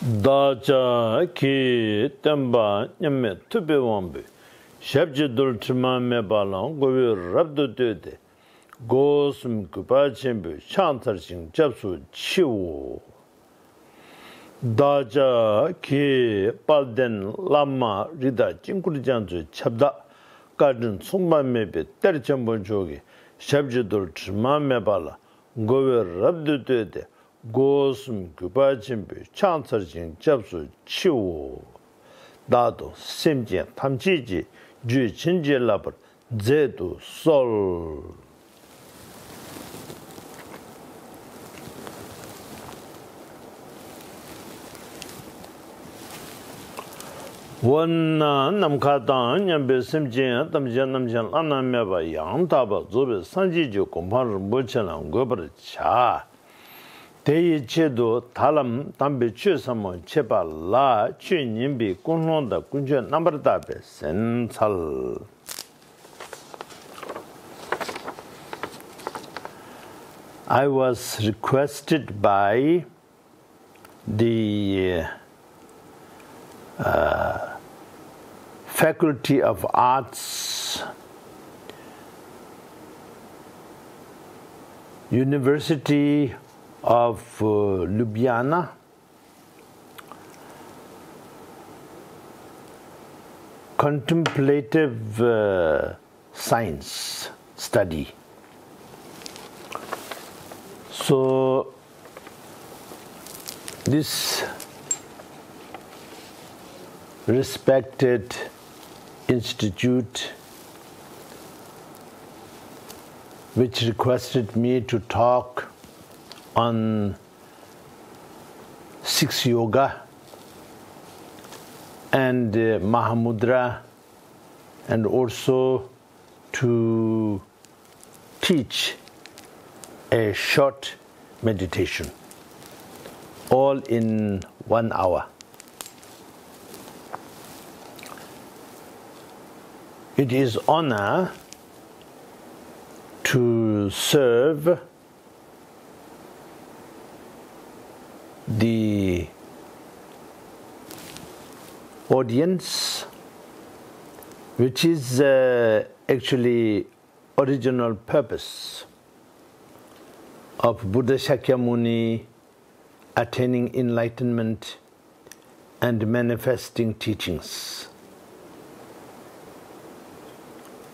다자 키 템바 냠메 투베원베 샵지돌 트마메 발랑 고비 랍도 되데 고스음 그바쳔베 샨터싱 잡수 치우 다자 키 발덴 람마 리다 징쿠리잔즈 찹다 가든 송만메베 때르점본 조기 샵지돌 트마메 발라 고비 랍도 되데 고스음 그바침비 찬서진 접수 치우 나도 심지어 탐지지 주 진지라버 제도 솔 원나 남카단 냠베 심지어 탐지한 남전 안남메바 양다바 조베 산지주 공파를 못처럼 거버려 차 대체도 달람 담배 취삼모 제발라 취님비 공론다 군전 넘버다베 센살 I was requested by the Faculty of Arts, University of Ljubljana, contemplative science study. So this respected institute which requested me to talk on 6 yoga and Mahamudra, and also to teach a short meditation, all in 1 hour. It is honor to serve the audience, which is actually original purpose of Buddha Shakyamuni attaining enlightenment and manifesting teachings.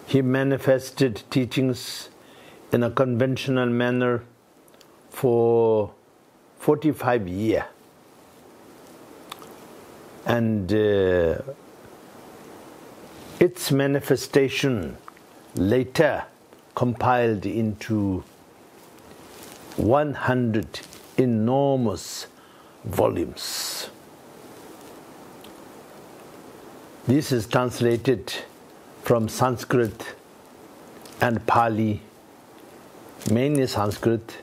He manifested teachings in a conventional manner for 45 years, and its manifestation later compiled into 100 enormous volumes. This is translated from Sanskrit and Pali, mainly Sanskrit,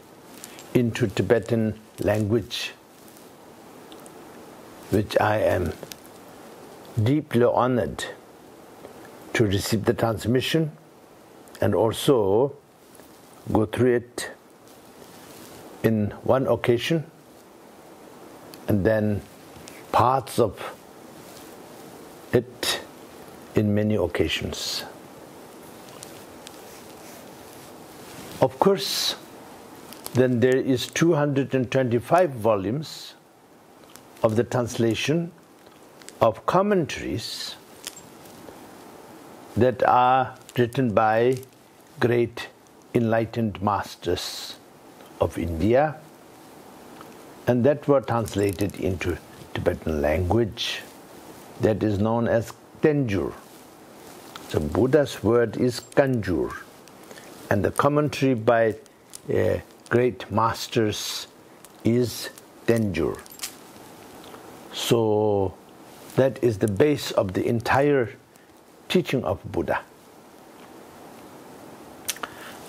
into Tibetan language, which I am deeply honored to receive the transmission and also go through it in one occasion, and then parts of it in many occasions. Of course, then there is 225 volumes of the translation of commentaries that are written by great enlightened masters of India, and that were translated into Tibetan language, that is known as Tenjur. So Buddha's word is Kanjur, and the commentary by great masters is Tenjur. So that is the base of the entire teaching of Buddha.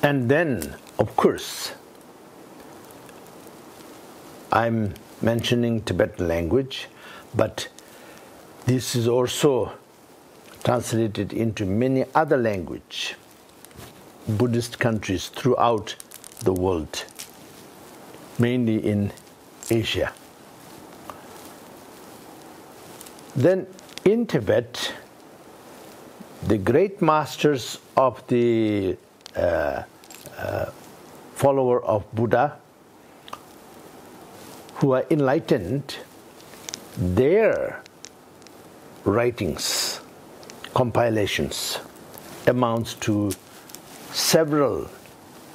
And then, of course, I'm mentioning Tibetan language, but this is also translated into many other languages, Buddhist countries throughout the world, mainly in Asia. Then in Tibet, the great masters of the follower of Buddha who are enlightened, their writings, compilations, amounts to several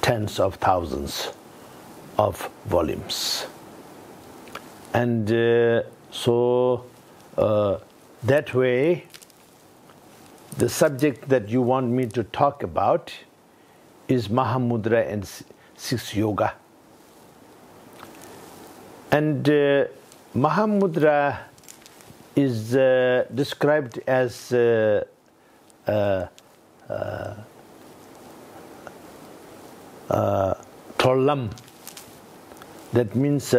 tens of thousands of volumes. And so that way, the subject that you want me to talk about is Mahamudra and Six Yoga. And Mahamudra is described as Tollam. That means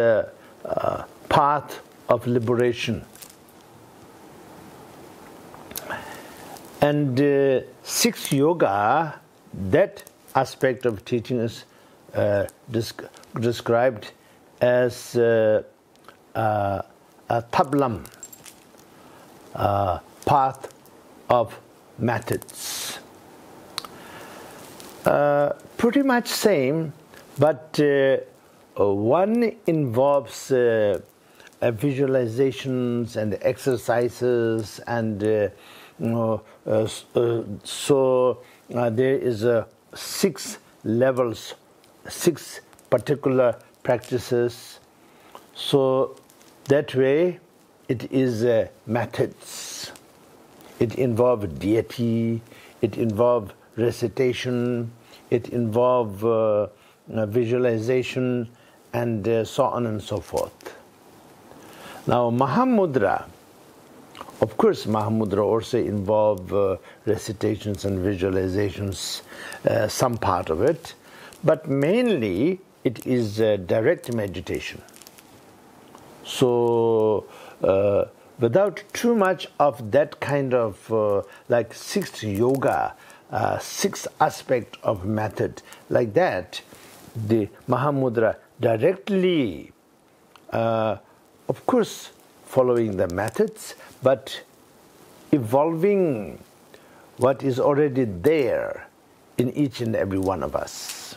path of liberation. And Six Yoga, that aspect of teaching is described as a Tablam, path of methods. Pretty much same, but one involves visualizations and exercises, and so there is 6 levels, 6 particular practices. So that way it is methods. It involves deity, it involves recitation, it involves visualization, and so on and so forth. Now Mahamudra, of course Mahamudra also involves recitations and visualizations, some part of it, but mainly it is direct meditation. So without too much of that kind of like 6 yoga, 6 aspect of method like that, the Mahamudra directly, of course, following the methods, but evolving what is already there in each and every one of us.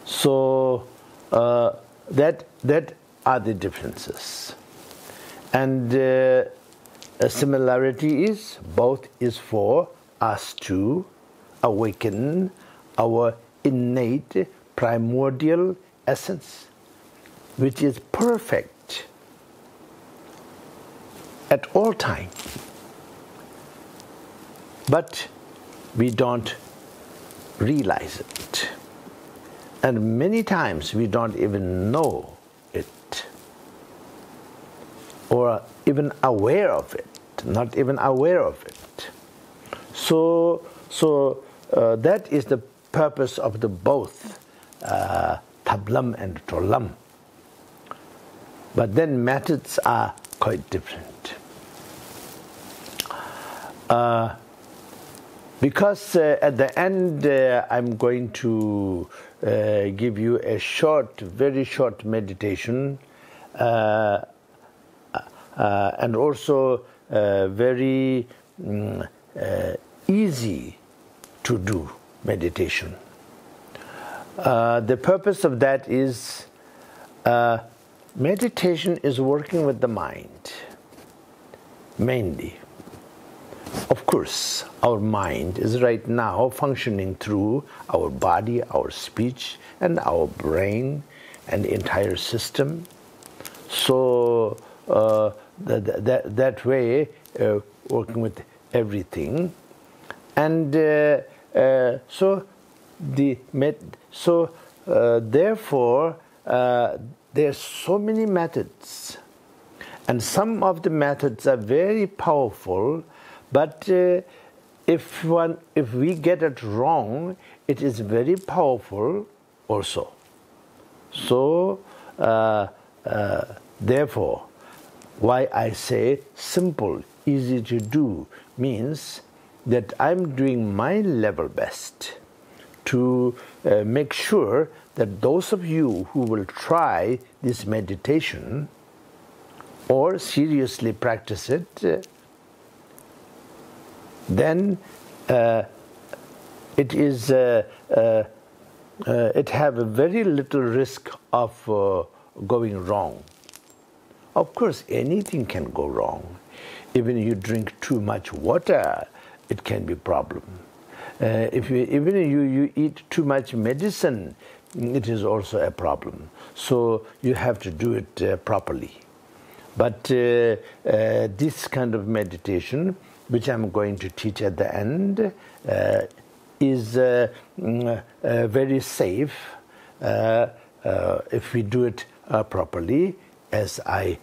So that are the differences. And a similarity is both is for us to awaken our innate primordial essence, which is perfect at all time. But we don't realize it. And many times we don't even know it, or even aware of it, not even aware of it. So that is the purpose of the both Tablam and Tollam. But then methods are quite different. Because at the end I'm going to give you a short, very short meditation, and also very easy to do meditation. The purpose of that is meditation is working with the mind, mainly. Of course, our mind is right now functioning through our body, our speech, and our brain, and the entire system. So that way, working with everything, and therefore, there's so many methods, and some of the methods are very powerful. But if we get it wrong, it is very powerful also. So therefore, why I say simple, easy to do, means that I'm doing my level best to make sure that those of you who will try this meditation or seriously practice it, then it have a very little risk of going wrong. Of course, anything can go wrong. Even you drink too much water, it can be a problem. Even you eat too much medicine, it is also a problem. So you have to do it properly. But this kind of meditation, which I'm going to teach at the end, is very safe if we do it properly, as I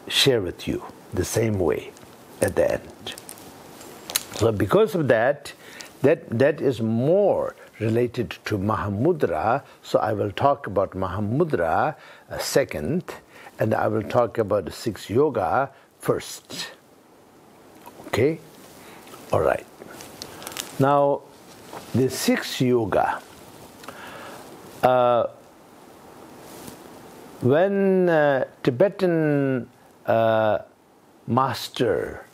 share with you the same way at the end. So because of that is more related to Mahamudra. So I will talk about Mahamudra second, and I will talk about the 6 yoga first. Okay? All right. Now, the 6 yoga. When Tibetan master,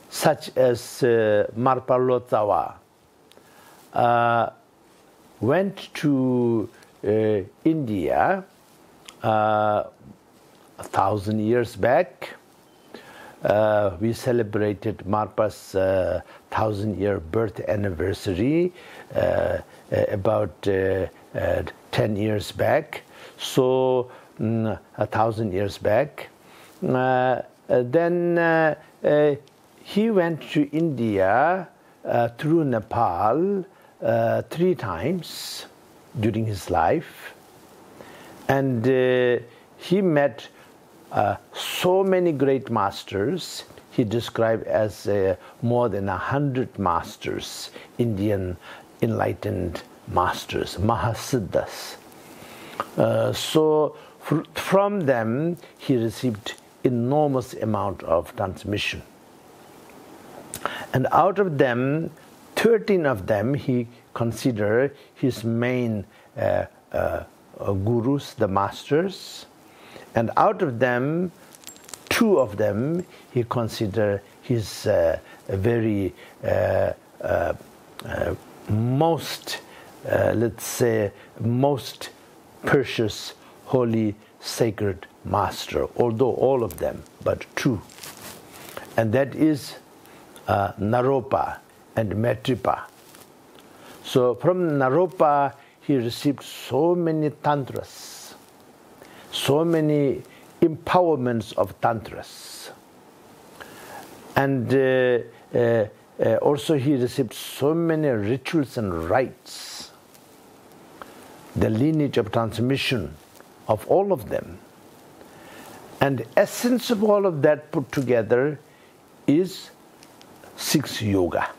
such as Marpa Lotsawa, went to India 1,000 years back, we celebrated Marpa's 1,000-year birth anniversary about 10 years back. So 1,000 years back. Then he went to India through Nepal 3 times during his life, and he met so many great masters. He described as more than 100 masters, Indian enlightened masters, Mahasiddhas. So from them he received enormous amount of transmission, and out of them 13 of them he considered his main gurus, the masters, and out of them 2 of them he considered his very most let's say most precious, holy, sacred master, although all of them, but 2. And that is Naropa and Maitripa. So from Naropa he received so many tantras, so many empowerments of tantras. And also he received so many rituals and rites, the lineage of transmission of all of them. And the essence of all of that put together is 6 yoga.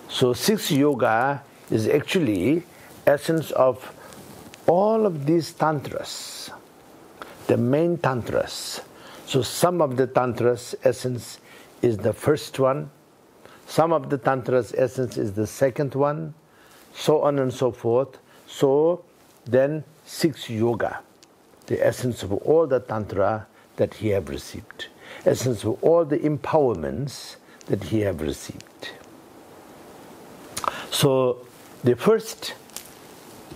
So 6 yoga is actually essence of all of these tantras, the main tantras. So some of the tantras essence is the first one, some of the tantras essence is the second one, so on and so forth. So then 6 yoga, the essence of all the tantra that he have received, essence of all the empowerments that he have received. So the first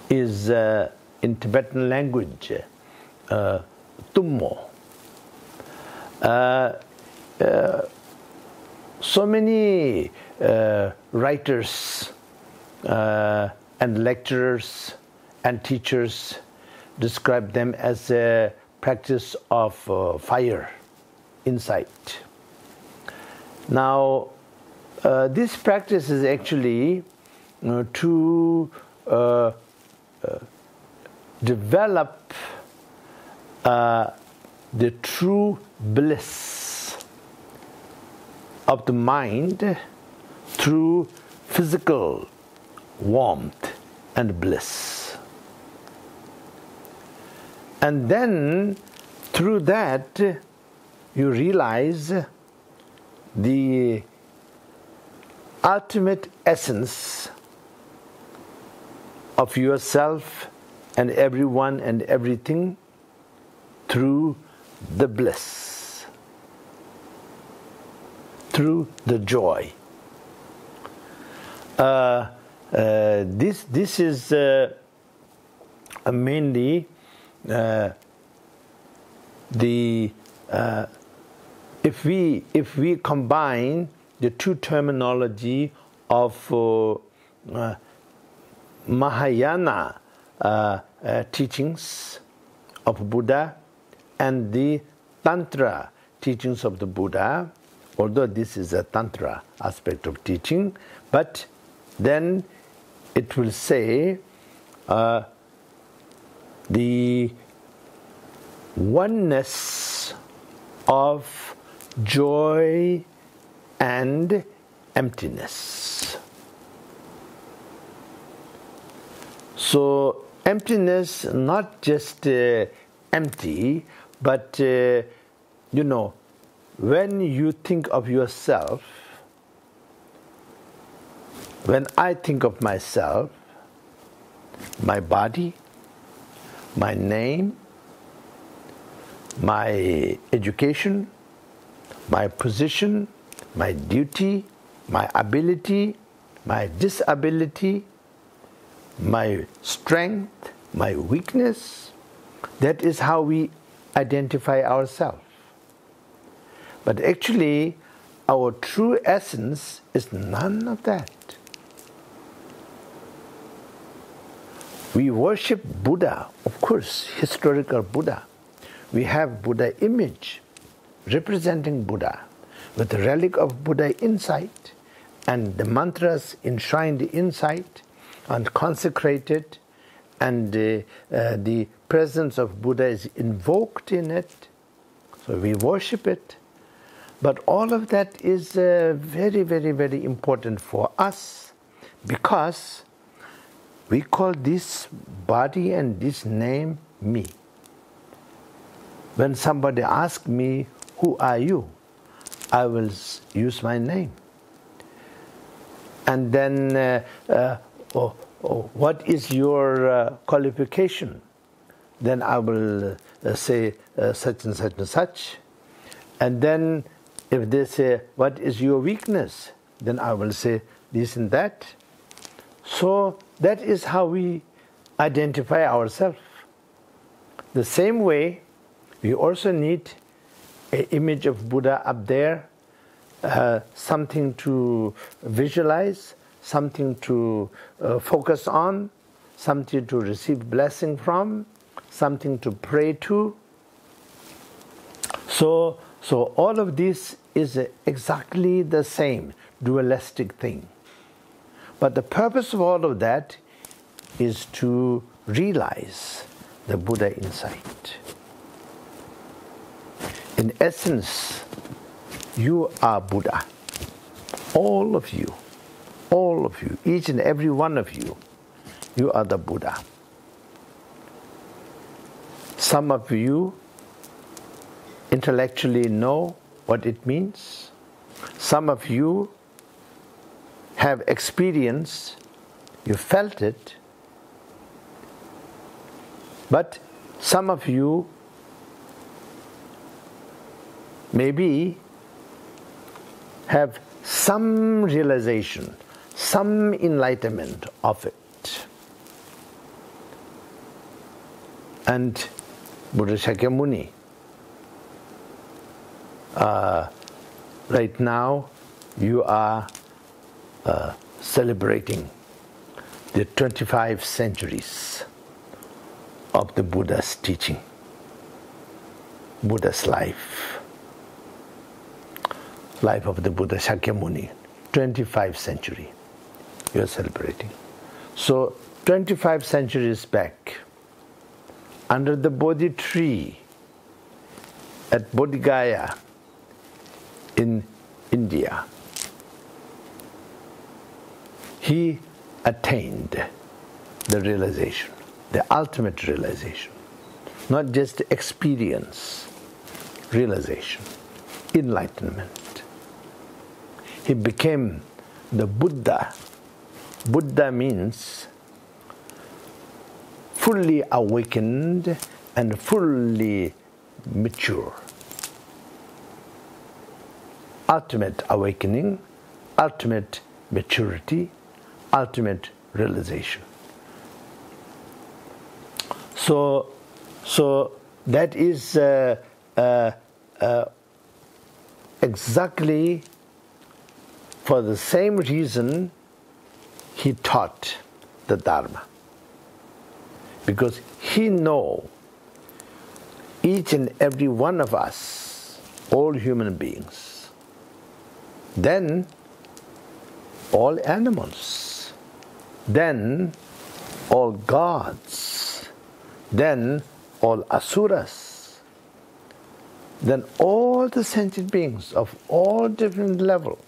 is in Tibetan language, Tummo. So many writers and lecturers and teachers describe them as a practice of fire, insight. Now, this practice is actually to develop the true bliss of the mind through physical warmth and bliss. And then through that you realize the ultimate essence of yourself and everyone and everything through the bliss, through the joy. This is mainly if we combine the two terminology of Mahayana teachings of Buddha and the Tantra teachings of the Buddha, although this is a Tantra aspect of teaching, but then it will say the oneness of joy and emptiness. So emptiness, not just empty, but you know, when you think of yourself, when I think of myself, my body, my name, my education, my position, my duty, my ability, my disability, my strength, my weakness, that is how we identify ourselves. But actually, our true essence is none of that. We worship Buddha, of course, historical Buddha. We have Buddha image representing Buddha with the relic of Buddha inside and the mantras enshrined inside and consecrated, and the presence of Buddha is invoked in it. So we worship it. But all of that is very, very, very important for us, because we call this body and this name me. When somebody asks me, who are you? I will use my name. And then, what is your qualification? Then I will say such and such and such. And then if they say, what is your weakness? Then I will say this and that. So that is how we identify ourselves. The same way, we also need an image of Buddha up there, something to visualize, something to focus on, something to receive blessing from, something to pray to. So all of this is exactly the same dualistic thing. But the purpose of all of that is to realize the Buddha inside. In essence, you are Buddha. All of you, each and every one of you, you are the Buddha. Some of you intellectually know what it means. Some of you have experience, you felt it, but some of you maybe have some realization, some enlightenment of it. And Buddha Shakyamuni, right now you are celebrating the 25 centuries of the Buddha's teaching, Buddha's life of the Buddha Shakyamuni, 25th century you are celebrating. So 25 centuries back, under the Bodhi tree at Bodh Gaya in India, he attained the realization, the ultimate realization, not just experience, realization, enlightenment. He became the Buddha. Buddha means fully awakened and fully mature. Ultimate awakening, ultimate maturity, ultimate realization. So that is exactly for the same reason he taught the Dharma. Because he knows each and every one of us, all human beings, then all animals, then all gods, then all asuras, then all the sentient beings of all different levels.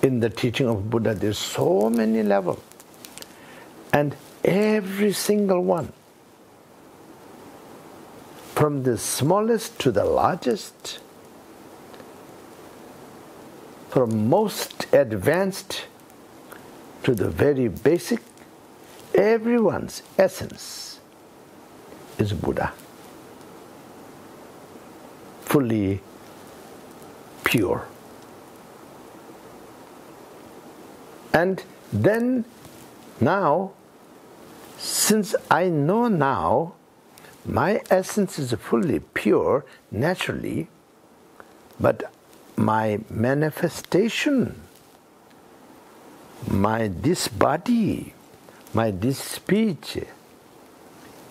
In the teaching of Buddha, there's so many levels, and every single one, from the smallest to the largest, from most advanced to the very basic, everyone's essence is Buddha, fully pure. And then now, since I know now my essence is fully pure naturally, but my manifestation, this body, this speech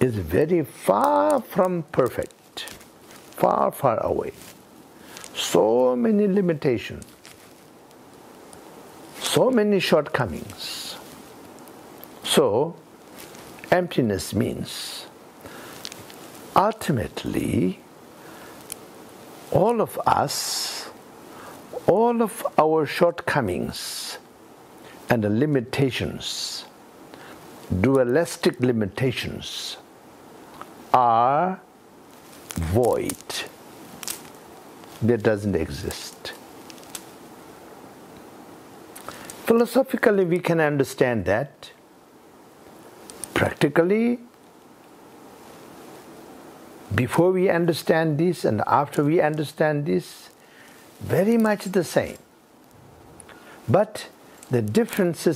is very far from perfect, far, far away. So many limitations, so many shortcomings. So, emptiness means ultimately all of us, all of our shortcomings and the limitations, dualistic limitations, are void. That doesn't exist. Philosophically, we can understand that. Practically, before we understand this and after we understand this, very much the same. But the difference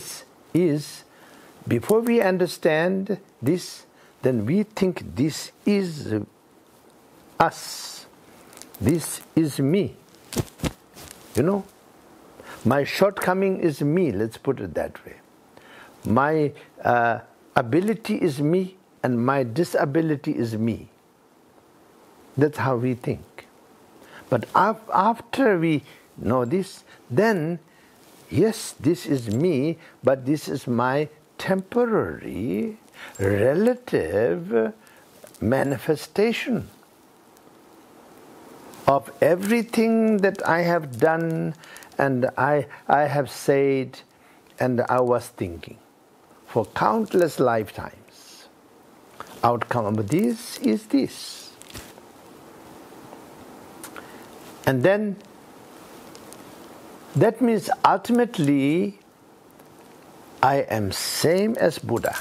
is, before we understand this, then we think this is us. This is me. You know, my shortcoming is me, let's put it that way. My ability is me and my disability is me. That's how we think. But after we know this, then, yes, this is me, but this is my temporary, relative manifestation of everything that I have done and I have said and I was thinking for countless lifetimes. Outcome of this is this. And then that means ultimately I am same as Buddha.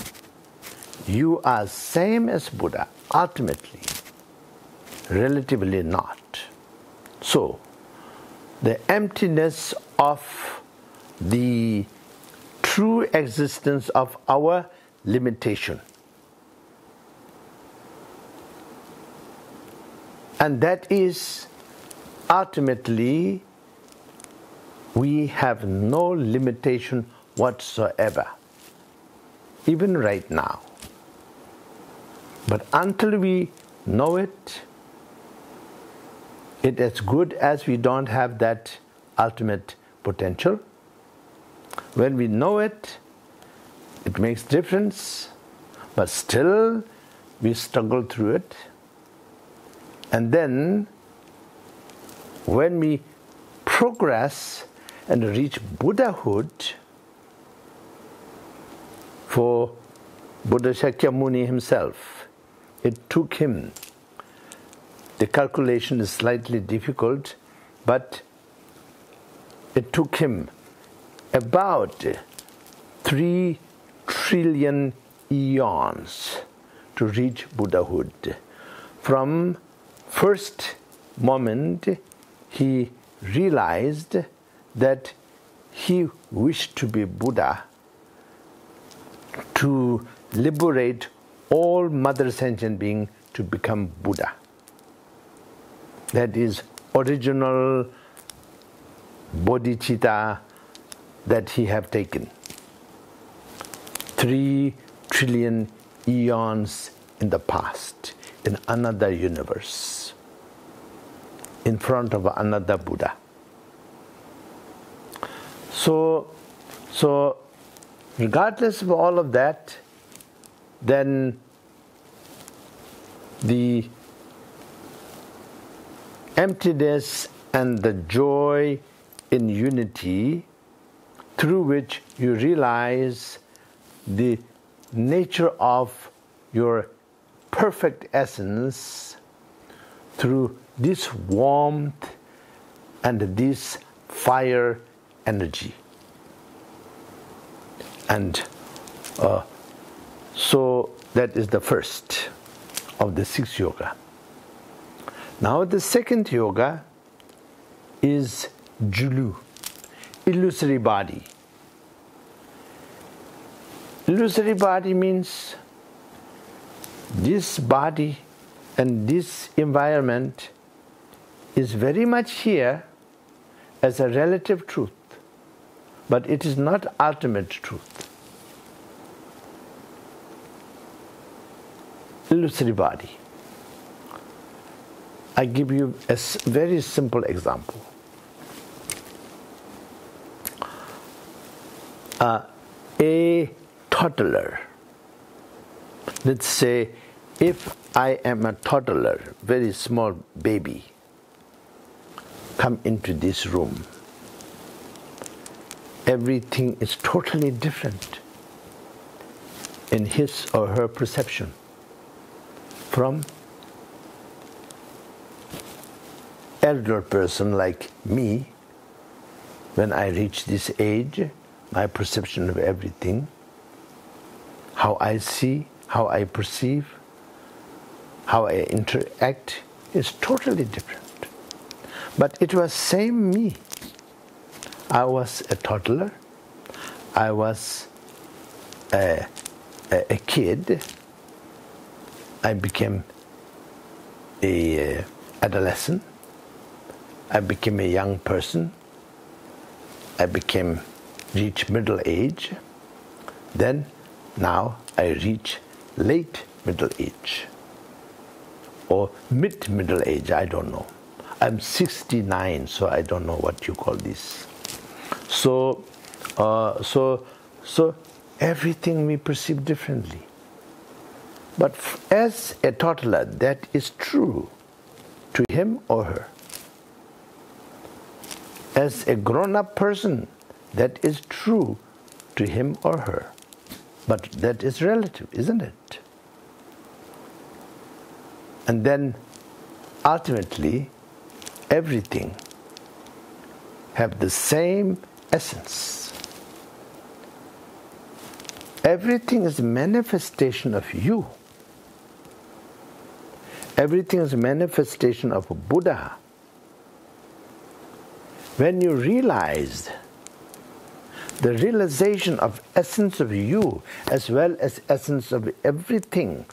You are same as Buddha, ultimately. Relatively not. So, the emptiness of the true existence of our limitation. And that is ultimately we have no limitation whatsoever, even right now. But until we know it, it's as good as we don't have that ultimate potential. When we know it, it makes difference, but still we struggle through it. And then when we progress and reach Buddhahood, for Buddha Shakyamuni himself, it took him, the calculation is slightly difficult, but it took him about 3 trillion eons to reach Buddhahood. from first moment he realized that he wished to be Buddha, to liberate all mother sentient beings to become Buddha. That is original bodhicitta that he have taken. 3 trillion eons in the past, in another universe, in front of another Buddha. So regardless of all of that, then the emptiness and the joy in unity, through which you realize the nature of your perfect essence, through this warmth and this fire energy. And so that is the first of the 6 yoga. Now the second yoga is Julu, illusory body. Illusory body means this body and this environment is very much here as a relative truth, but it is not ultimate truth. Illusory body. I give you a very simple example. A toddler, let's say if I am a toddler, very small baby, come into this room, everything is totally different in his or her perception from elder person like me. When I reach this age, my perception of everything, how I see, how I perceive, how I interact is totally different. But it was same me. I was a toddler, I was a kid, I became a adolescent, I became a young person, I reached middle age, then now I reach late middle age or mid-middle age, I don't know. I'm 69, so I don't know what you call this. So everything we perceive differently. But as a toddler, that is true to him or her. As a grown-up person, that is true to him or her. But that is relative, isn't it? And then ultimately, everything have the same essence. Everything is a manifestation of you. Everything is a manifestation of Buddha. When you realize the realization of essence of you as well as essence of everything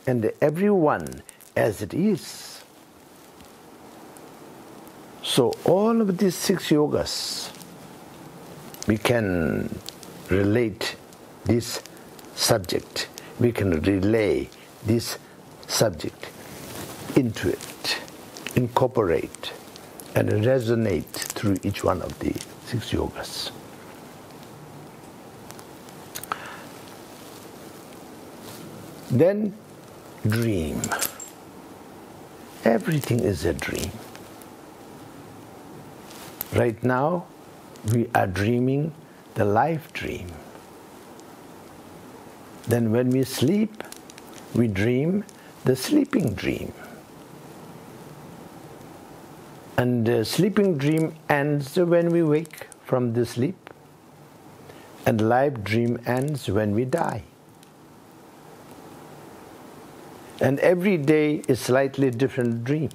and everyone as it is. So all of these 6 yogas, we can relate this subject, we can relay this subject into it, incorporate and resonate through each one of the 6 yogas. Then dream. Everything is a dream. Right now, we are dreaming the life dream. Then when we sleep, we dream the sleeping dream. And the sleeping dream ends when we wake from the sleep. And life dream ends when we die. And every day is slightly different dream.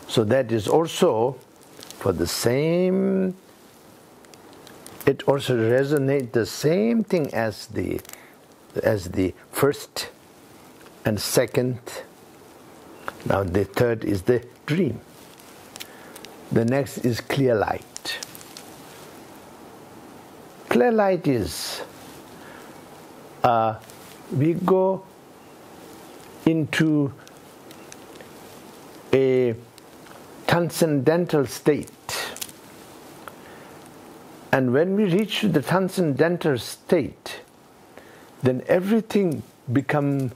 So that is also for the same, it also resonates the same thing as the first and second. Now the third is the dream. The next is clear light. Clear light is we go into a transcendental state. And when we reach the transcendental state, then everything becomes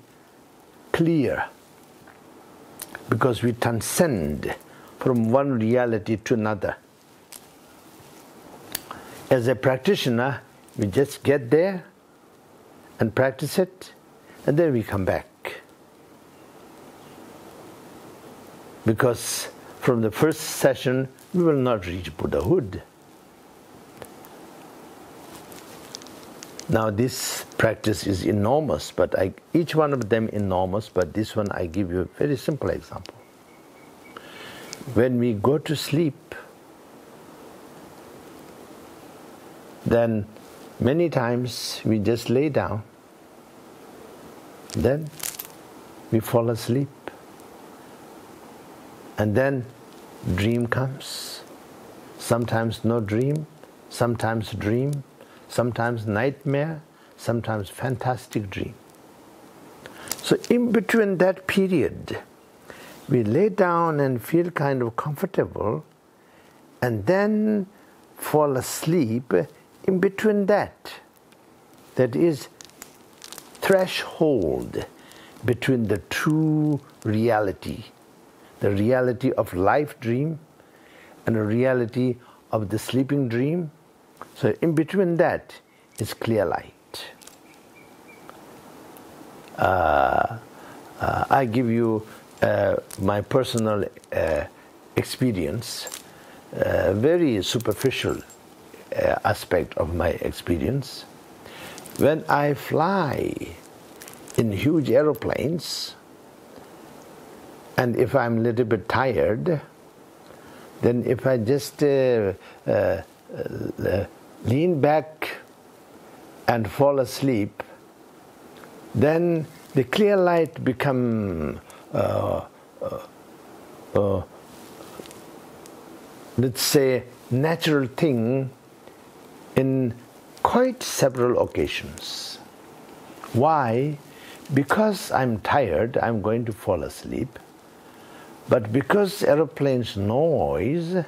clear, because we transcend from one reality to another. As a practitioner, we just get there and practice it, and then we come back. Because from the first session, we will not reach Buddhahood. Now this practice is enormous, but each one of them enormous, but this one I give you a very simple example. When we go to sleep, then many times we just lay down, then we fall asleep, and then dream comes. Sometimes no dream, sometimes dream, sometimes nightmare, sometimes fantastic dream. So in between that period, we lay down and feel kind of comfortable, and then fall asleep in between that. That is threshold between the two reality. The reality of life dream and the reality of the sleeping dream. So in between that is clear light. I give you my personal experience, very superficial aspect of my experience. When I fly in huge aeroplanes, and if I'm a little bit tired, then if I just lean back and fall asleep, then the clear light become let's say natural thing in quite several occasions. Why? Because I'm tired, I'm going to fall asleep. But because aeroplane's noise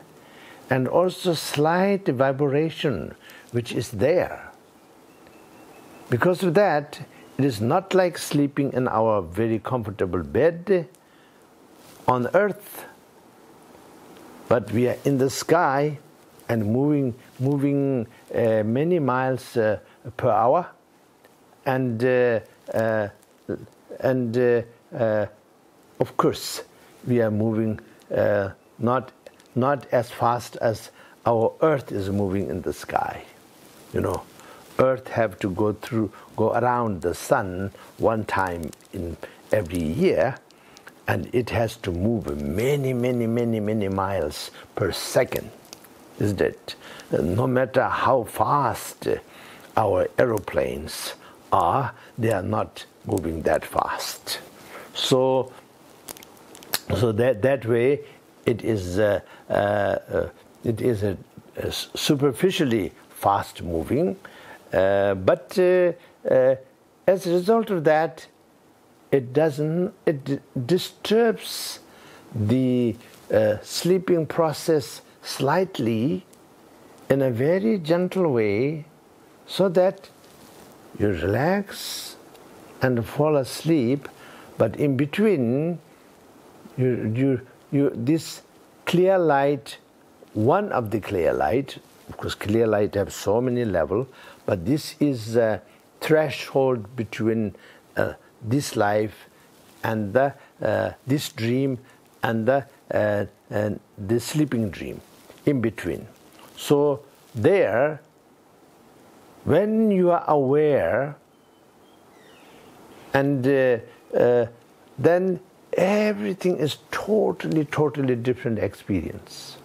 and also slight vibration which is there, because of that, it is not like sleeping in our very comfortable bed on earth, but we are in the sky and moving many miles per hour, and of course we are moving not as fast as our earth is moving in the sky. You know, earth have to go around the sun one time in every year, and it has to move many miles per second, isn't it? No matter how fast our aeroplanes are, they are not moving that fast. So that way, it is a superficially fast moving, but as a result of that, it disturbs the sleeping process slightly in a very gentle way, so that you relax and fall asleep, but in between this clear light, one of the clear light, of course clear light have so many levels, but this is a threshold between this life and this dream and the sleeping dream, in between. So there, when you are aware And then everything is totally different experience.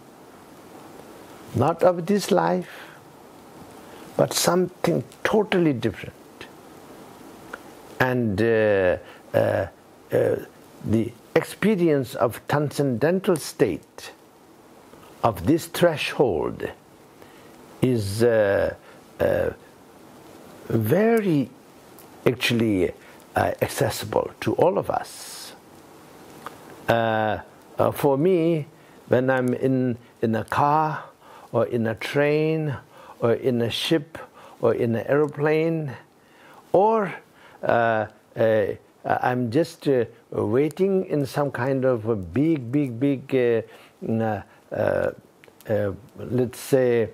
Not of this life, but something totally different. And the experience of transcendental state of this threshold is very actually accessible to all of us. For me, when I'm in a car or in a train or in a ship or in an aeroplane, or I'm just waiting in some kind of a big let's say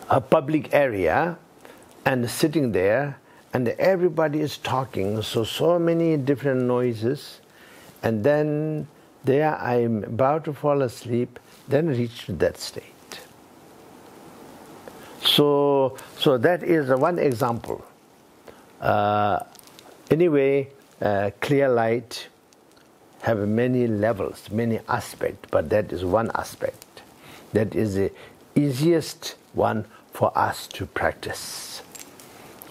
a public area, and sitting there, and everybody is talking, so many different noises, and then there I'm about to fall asleep, then reach to that state. So that is one example. Anyway, clear light have many levels, many aspects, but that is one aspect. That is the easiest one for us to practice.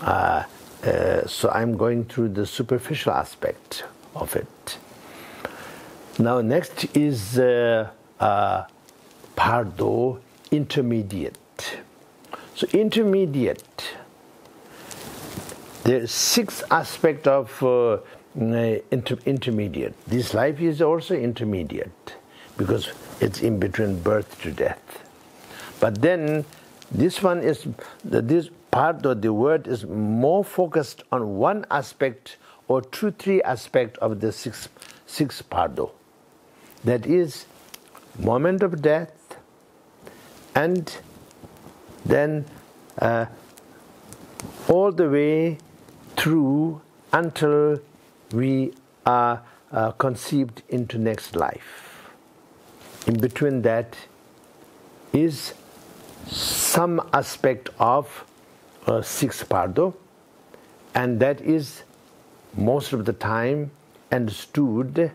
So I'm going through the superficial aspect of it. Now next is Pardo, intermediate. So intermediate, there are 6 aspects of intermediate. This life is also intermediate because it's in between birth to death. But then this one is, this part of the word is more focused on one aspect or 2-3 aspects of the six pardo. That is moment of death, and then all the way through until we are conceived into next life. In between that is some aspect of 6 pardo, and that is most of the time understood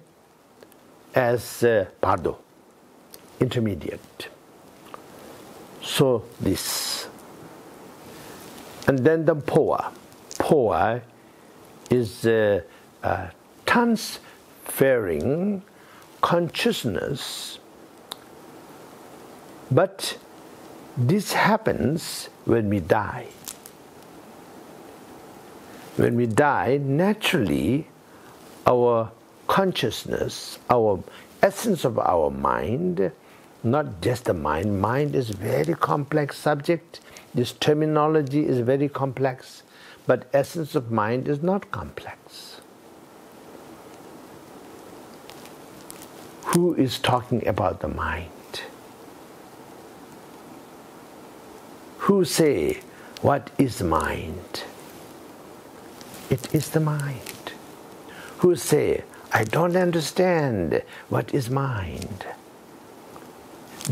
as pardo, intermediate. So this. And then the poa. Poa is transferring consciousness, but this happens when we die. When we die, naturally, our consciousness, our essence of our mind, not just the mind is a very complex subject, this terminology is very complex, but essence of mind is not complex. Who is talking about the mind? Who say, what is mind? It is the mind. Who say, I don't understand what is mind?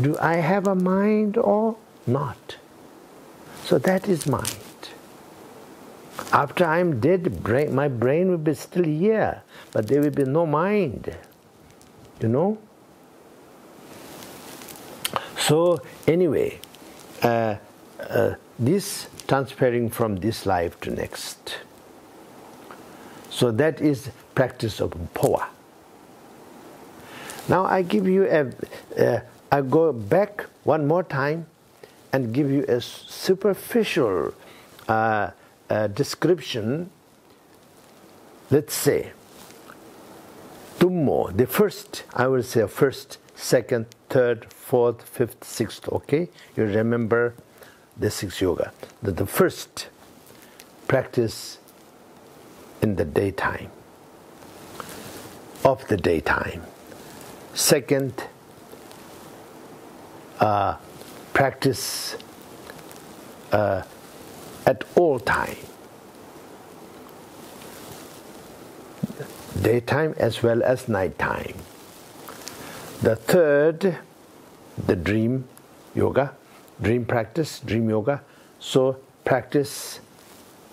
Do I have a mind or not? So that is mind. After I'm dead, my brain will be still here, but there will be no mind. You know? So anyway, this transferring from this life to next. So that is practice of poa. Now I give you I go back one more time and give you a superficial description. Let's say Tummo, the first, I will say first, second, third, fourth, fifth, sixth, okay? You remember the 6 yoga. The first practice in the daytime, of the daytime. Second, practice at all time. Daytime as well as nighttime. The third, the dream yoga, dream practice, dream yoga. So practice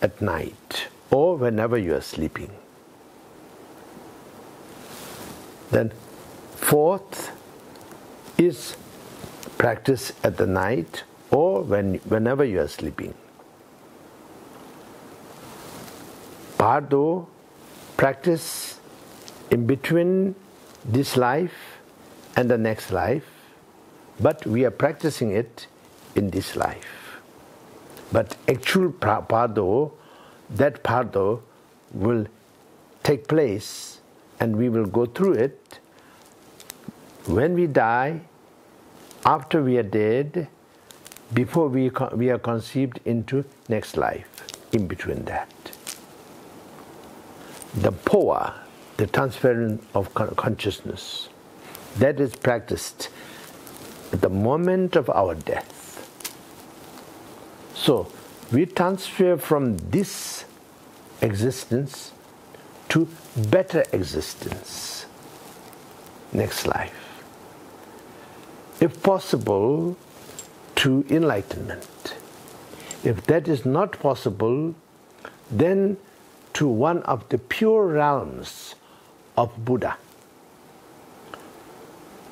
at night or whenever you are sleeping. Then fourth is practice at the night or whenever you are sleeping. Pardo, practice in between this life and the next life, but we are practicing it in this life. But actual Pardo, that Pardo will take place and we will go through it when we die, after we are dead, before we are conceived into next life, in between that. The Poa, the transference of consciousness, that is practiced at the moment of our death. So, we transfer from this existence to better existence, next life. If possible, to enlightenment. If that is not possible, then to one of the pure realms of Buddha.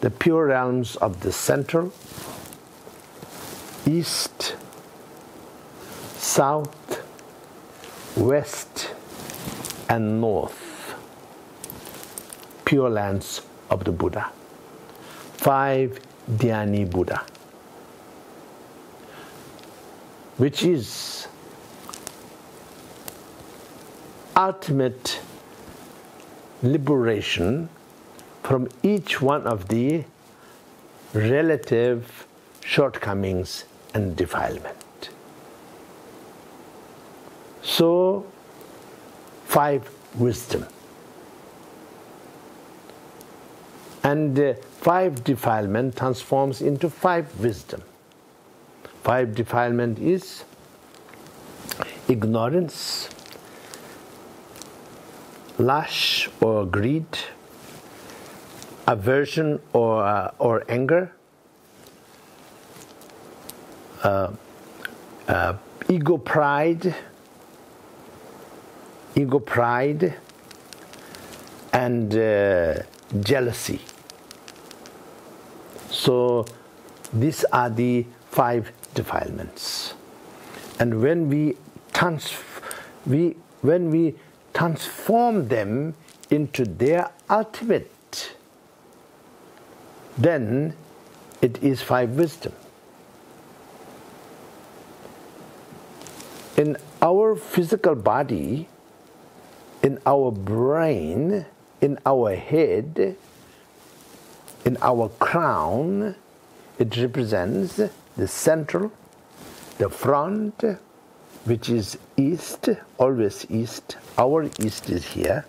The pure realms of the Central, East, South, West, and North. Pure lands of the Buddha. 5 Dhyani Buddha, which is ultimate liberation from each one of the relative shortcomings and defilement. So, 5 wisdom. And 5 defilement transforms into 5 wisdom. 5 defilement is ignorance, lust or greed, aversion or anger, ego pride, and jealousy. So these are the 5 defilements. And when we transform them into their ultimate, then it is 5 wisdom. In our physical body, in our brain, in our head, in our crown, it represents the central, the front, which is east, always east. Our east is here.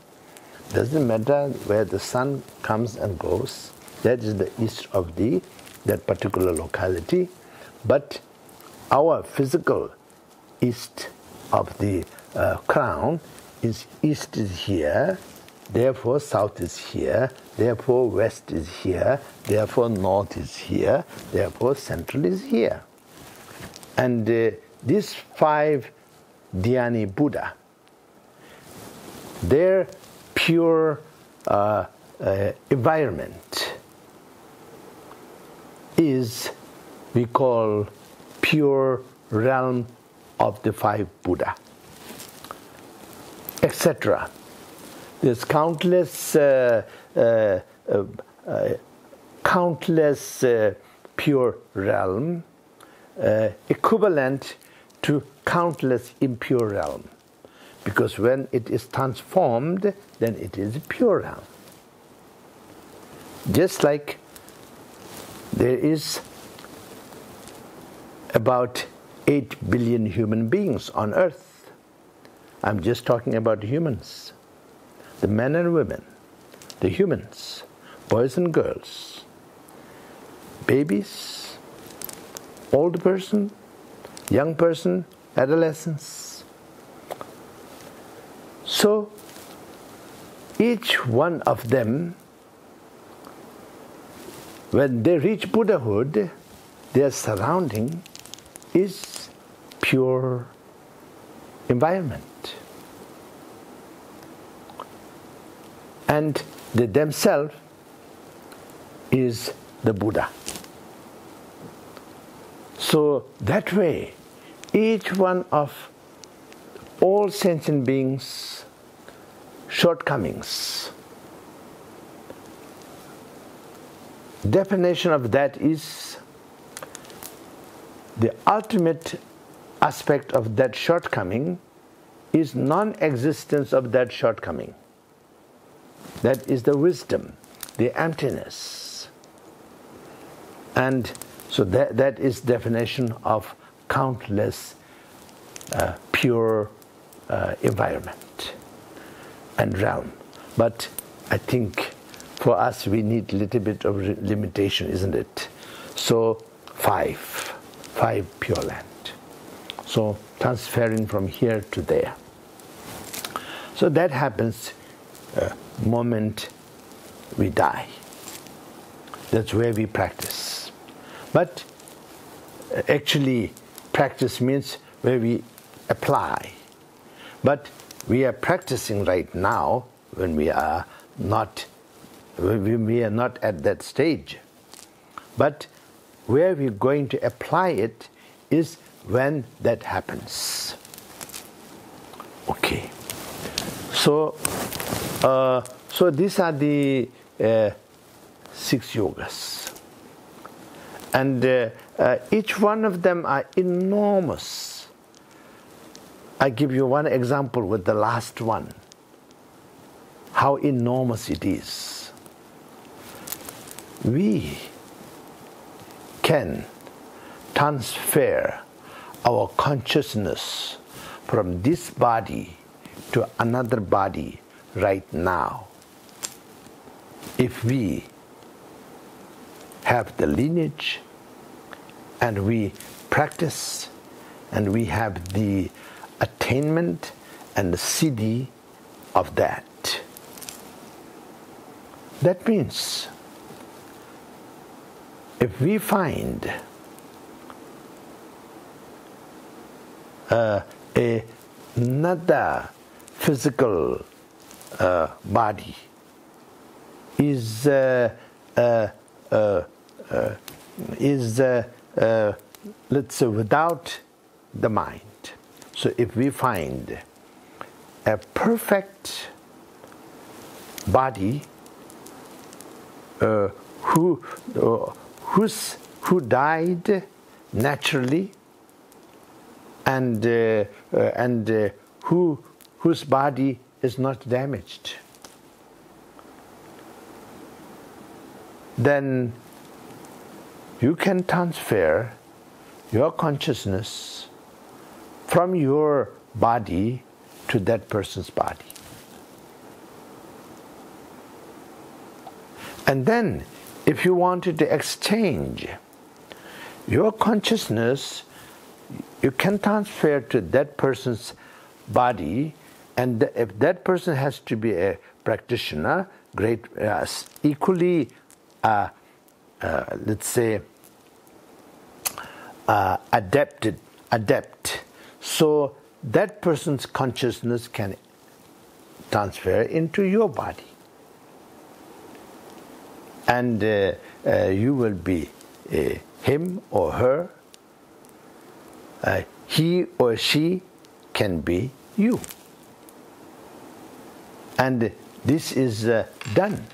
Doesn't matter where the sun comes and goes. That is the east of that particular locality. But our physical east of the crown is east is here. Therefore, south is here, therefore, west is here, therefore, north is here, therefore, central is here. And these 5 Dhyani Buddha, their pure environment is, we call, pure realm of the 5 Buddha, etc. There's countless pure realm equivalent to countless impure realm, because when it is transformed, then it is a pure realm. Just like there is about 8 billion human beings on earth. I'm just talking about humans. The men and women, the humans, boys and girls, babies, old person, young person, adolescents. So each one of them, when they reach Buddhahood, their surrounding, is pure environment. and they themselves is the Buddha. So that way, each one of all sentient beings' shortcomings, definition of that is the ultimate aspect of that shortcoming is non-existence of that shortcoming. That is the wisdom, the emptiness. And so that is definition of countless pure environment and realm. But I think for us we need a little bit of limitation, isn't it? So five pure land. So transferring from here to there. So that happens moment we die. That's where we practice. But actually practice means where we apply. But we are practicing right now when we are not at that stage. But where we're going to apply it is when that happens. Okay. So these are the 6 yogas. And each one of them are enormous. I give you one example with the last one. How enormous it is. We can transfer our consciousness from this body to another body right now, if we have the lineage and we practice and we have the attainment and the siddhi of that. That means if we find another physical body is let's say without the mind. So if we find a perfect body who died naturally and whose body is not damaged, then you can transfer your consciousness from your body to that person's body. And then, if you wanted to exchange your consciousness, you can transfer to that person's body, and if that person has to be a practitioner, great, equally, let's say, adept, so that person's consciousness can transfer into your body. And you will be him or her, he or she can be you. And this is done,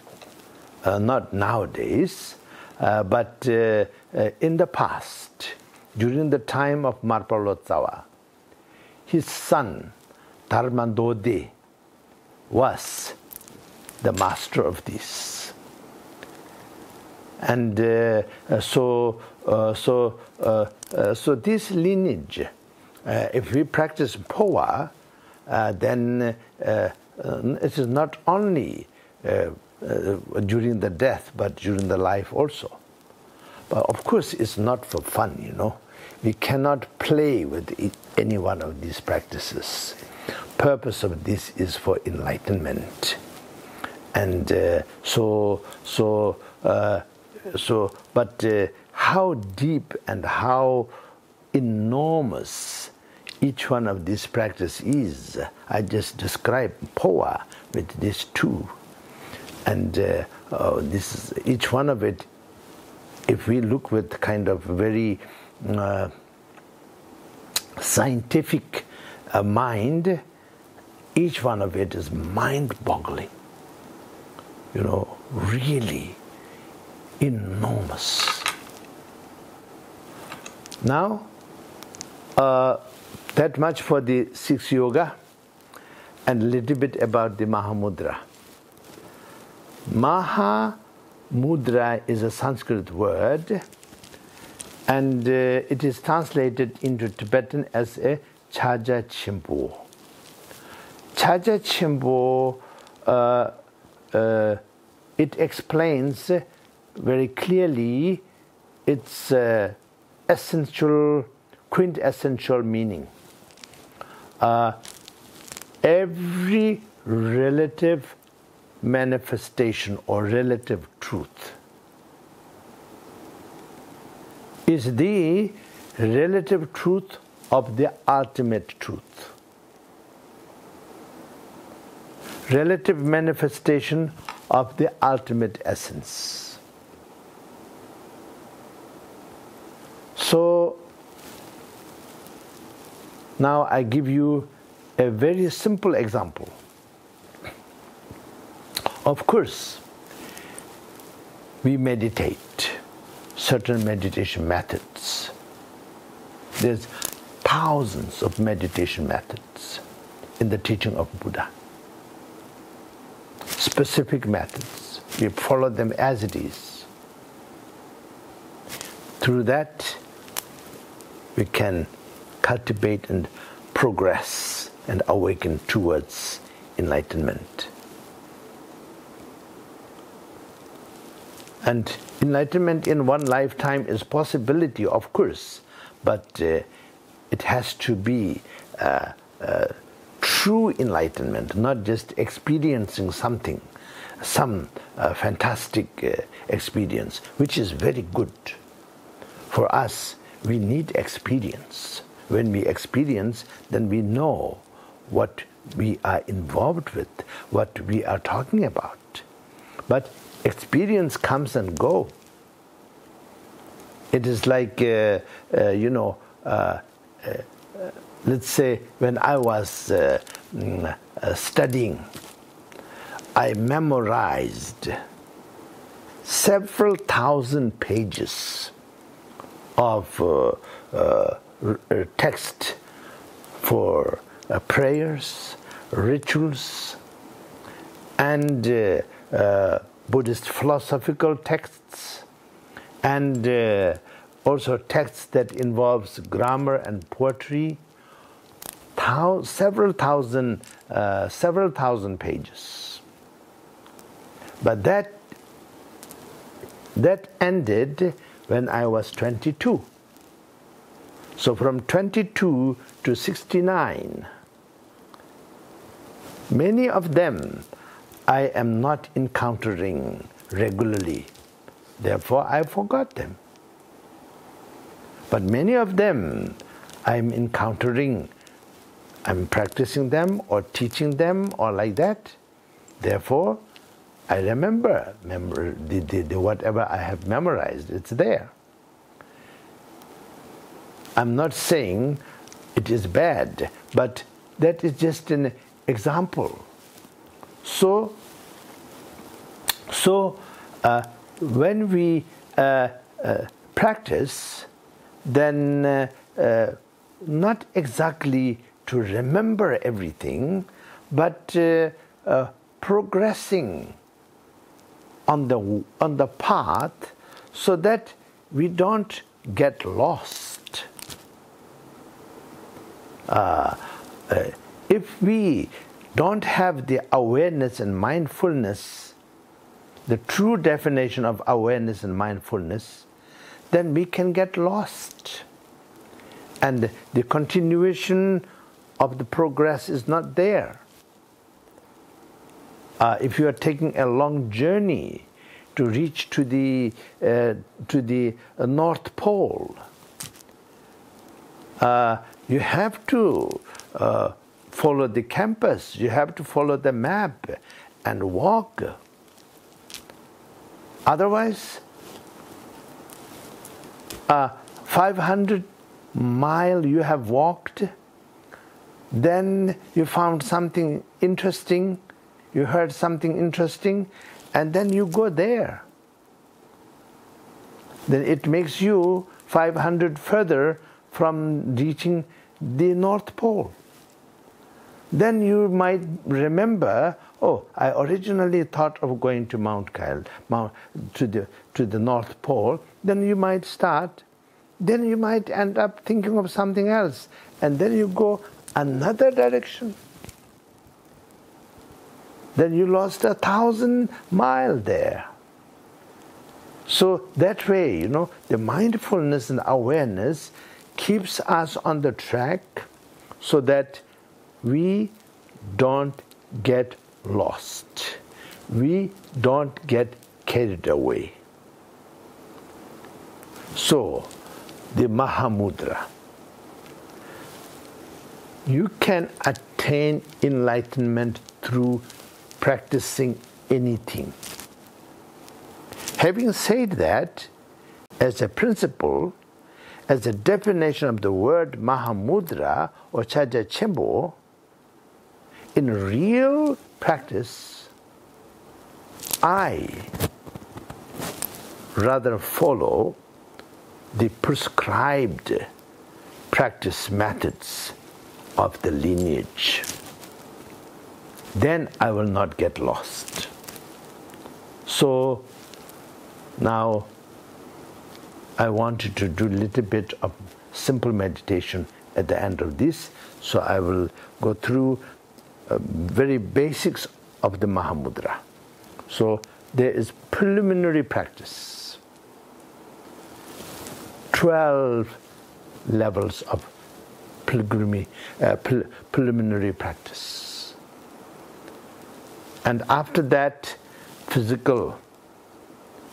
not nowadays, but in the past, during the time of Marpalotsawa, his son, Dharmadode, was the master of this. And so this lineage, if we practice Phowa, then it is not only during the death, but during the life also. But of course, it's not for fun, you know. We cannot play with any one of these practices. Purpose of this is for enlightenment. And but how deep and how enormous each one of these practices is, I just described Phowa with these two. And this is, each one of it, if we look with kind of very scientific mind, each one of it is mind-boggling, really enormous. Now, that much for the 6 yoga, and a little bit about the Mahamudra. Mahamudra is a Sanskrit word, and it is translated into Tibetan as a Chaja Chimpo. Chaja Chimpo, it explains very clearly its essential, quintessential meaning. Every relative manifestation or relative truth is the relative truth of the ultimate truth. Relative manifestation of the ultimate essence. So now I give you a very simple example. Of course, we meditate, certain meditation methods. There's thousands of meditation methods in the teaching of Buddha. Specific methods. We follow them as it is. Through that, we can cultivate and progress and awaken towards enlightenment. And enlightenment in one lifetime is possibility, of course, but it has to be true enlightenment, not just experiencing something, some fantastic experience, which is very good. For us, we need experience. When we experience, then we know what we are involved with, what we are talking about. But experience comes and goes. It is like, let's say when I was studying, I memorized several thousand pages of text for prayers, rituals, and Buddhist philosophical texts, and also texts that involves grammar and poetry. Several thousand pages. But that ended when I was 22. So from 22 to 69, many of them I am not encountering regularly. Therefore, I forgot them. But many of them I'm encountering. I'm practicing them or teaching them or like that. Therefore, I remember the whatever I have memorized. It's there. I'm not saying it is bad, but that is just an example. So when we practice, then not exactly to remember everything, but progressing on the path so that we don't get lost. If we don't have the awareness and mindfulness, the true definition of awareness and mindfulness, then we can get lost. And the continuation of the progress is not there. If you are taking a long journey to reach to the North Pole, you have to follow the compass, you have to follow the map and walk. Otherwise, 500 mile you have walked, then you found something interesting, you heard something interesting, and then you go there. Then it makes you 500 further from reaching the North Pole. Then you might remember, oh, I originally thought of going to Mount Kyle, to the North Pole. Then you might start. Then you might end up thinking of something else, and then you go another direction. Then you lost 1,000 miles there. So that way, the mindfulness and awareness keeps us on the track so that we don't get lost. We don't get carried away. So, the Mahamudra. You can attain enlightenment through practicing anything. Having said that, as a principle, as a definition of the word Mahamudra or Chajja Chembo, in real practice, I rather follow the prescribed practice methods of the lineage. Then I will not get lost. So now I wanted to do a little bit of simple meditation at the end of this. So I will go through very basics of the Mahamudra. So there is preliminary practice. 12 levels of preliminary practice. And after that, physical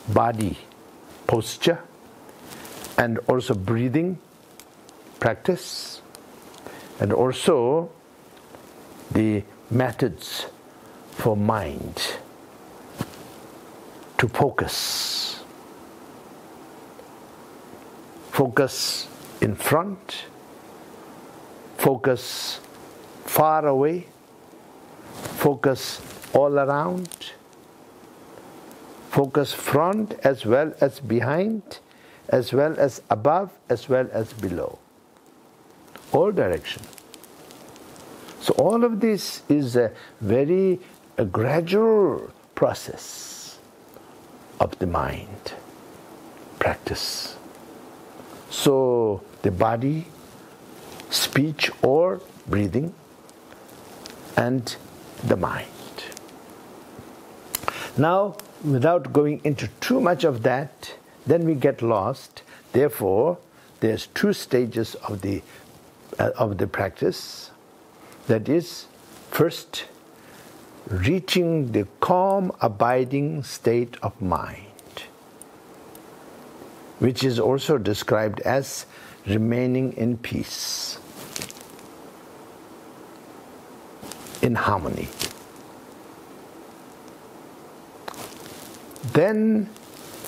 body posture and also breathing practice, and also the methods for mind to focus. Focus in front, focus far away, focus all around, focus front as well as behind, as well as above, as well as below. All direction. So all of this is a very gradual process of the mind practice. So the body, speech or breathing, and the mind. Now, without going into too much of that, then we get lost. Therefore, there's 2 stages of the practice. That is, first, reaching the calm, abiding state of mind, which is also described as remaining in peace, in harmony. Then,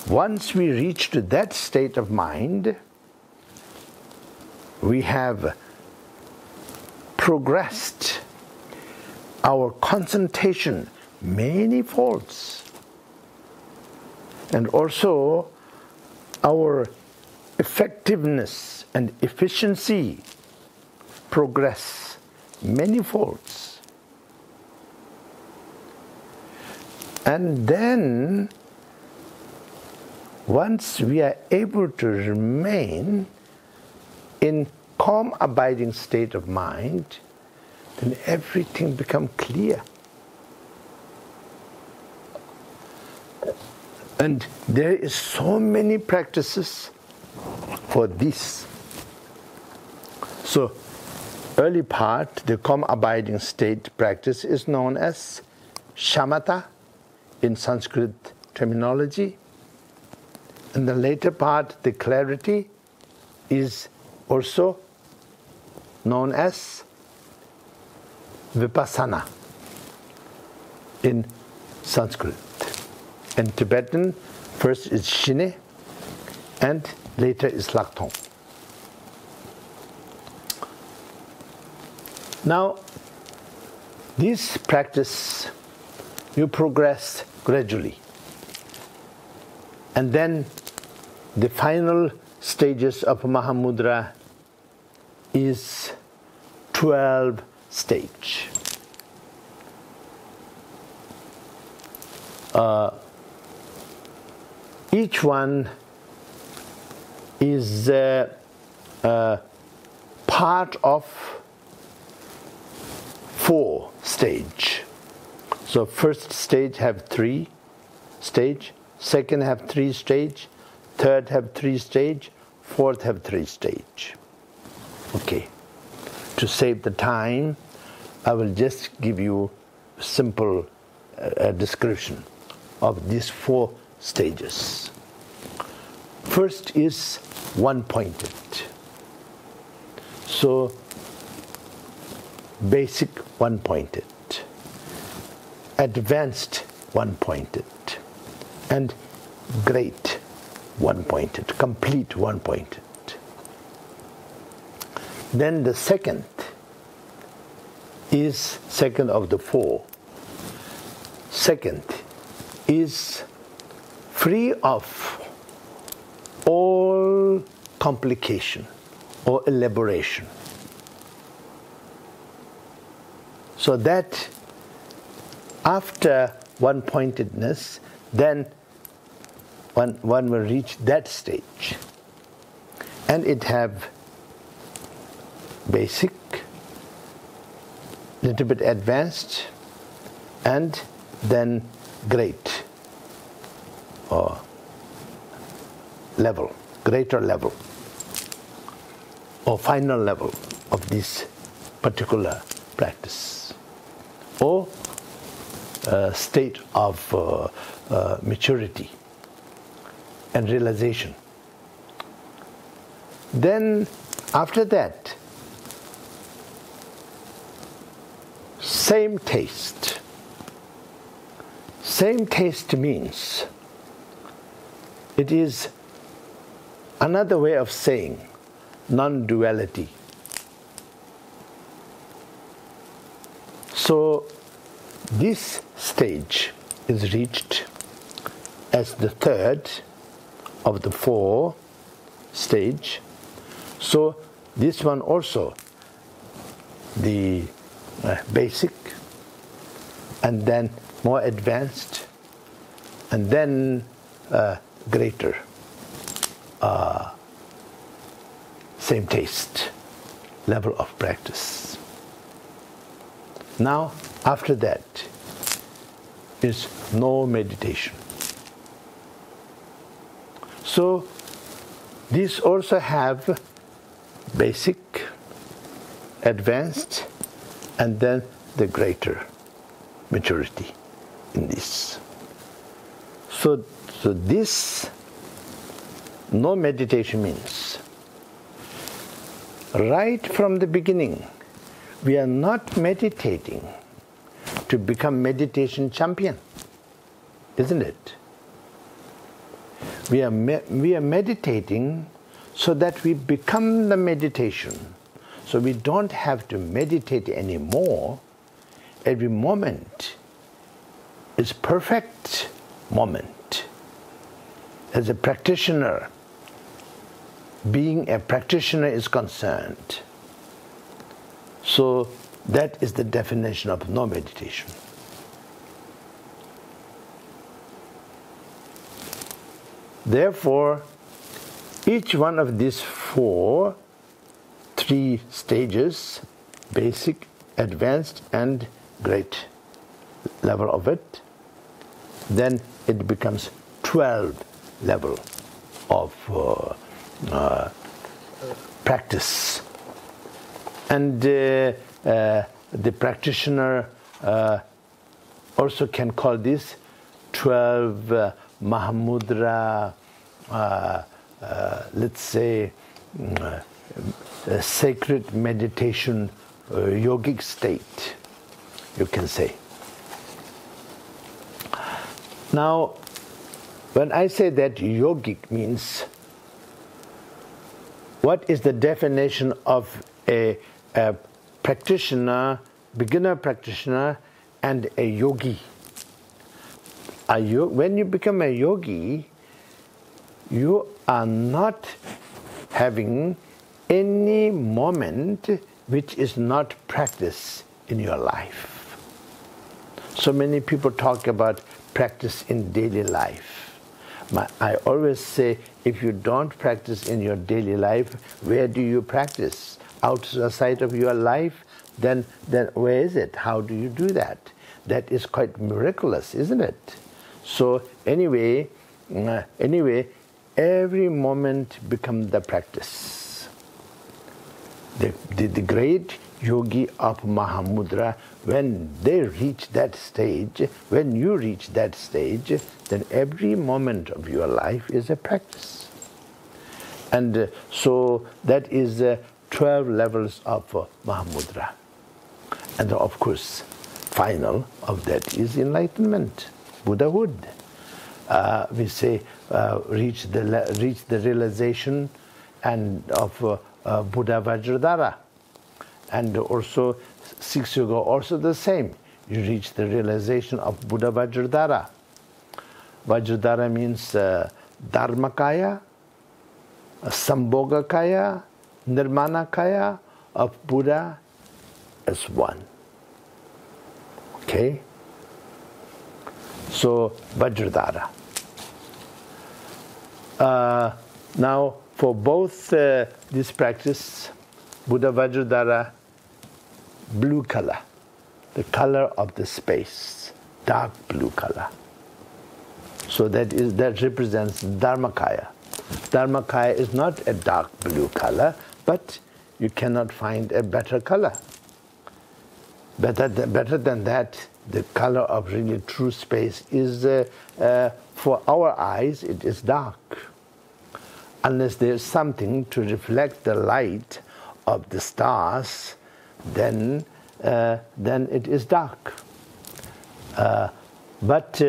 once we reach to that state of mind, we have progressed our concentration many folds, and also our effectiveness and efficiency progress many folds. And then, once we are able to remain in calm, abiding state of mind, then everything becomes clear. And there is so many practices for this. So, early part, the calm, abiding state practice is known as shamatha in Sanskrit terminology. And the later part, the clarity, is also known as vipassana in Sanskrit. In Tibetan, First is Shine, and later is Laktong. Now, this practice, you progress gradually. And then the final stages of Mahamudra is 12 stage. Each one is part of 4 stage. So first stage have 3 stage, second have 3 stage, third have 3 stage, fourth have 3 stage. Okay. To save the time, I will just give you a simple description of these 4 stages. First is one-pointed. So basic one-pointed, advanced one-pointed, and great one-pointed, complete one-pointed. Then the second is second of the 4. Second is free of all complication or elaboration. So that after one-pointedness, then one will reach that stage. And it have basic, little bit advanced, and then great or level, greater level or final level of this particular practice, or state of maturity and realization. Then after that, same taste. Same taste means it is another way of saying non-duality. So this stage is reached as the third of the 4 stage. So this one also, the basic, and then more advanced, and then greater, same taste level of practice. Now, after that is no meditation. So these also have basic, advanced, and then the greater maturity in this. So this no meditation means right from the beginning we are not meditating to become meditation champion, isn't it? We are meditating so that we become the meditation. So we don't have to meditate anymore. Every moment is perfect moment. As a practitioner, being a practitioner is concerned. So that is the definition of no meditation. Therefore, each one of these 3 stages, basic, advanced, and great level of it, then it becomes 12 level of practice. And the practitioner also can call this 12 Mahamudra, let's say, a sacred meditation, yogic state, you can say. Now, When I say that yogic means, what is the definition of a practitioner, beginner practitioner, and a yogi? When you become a yogi, you are not having any moment which is not practice in your life. So many people talk about practice in daily life. I always say, if you don't practice in your daily life, where do you practice? Outside of your life? Then where is it? How do you do that? That is quite miraculous, isn't it? So anyway, every moment becomes the practice. The great yogi of Mahamudra, when they reach that stage, when you reach that stage, then every moment of your life is a practice. And so that is 12 levels of Mahamudra. And of course, final of that is enlightenment, Buddhahood. We say reach the realization and of Buddha Vajradhara. And also, Six Yoga also the same. You reach the realization of Buddha Vajradhara. Vajradhara means Dharmakaya, Sambhogakaya, Nirmanakaya of Buddha as one. Okay? So, Vajradhara. Now, for both this practice, Buddha Vajradhara, blue color, the color of the space, dark blue color. So that represents Dharmakaya. Dharmakaya is not a dark blue color, but you cannot find a better color. Better than that, the color of really true space is, for our eyes, it is dark. Unless there's something to reflect the light of the stars, then it is dark. But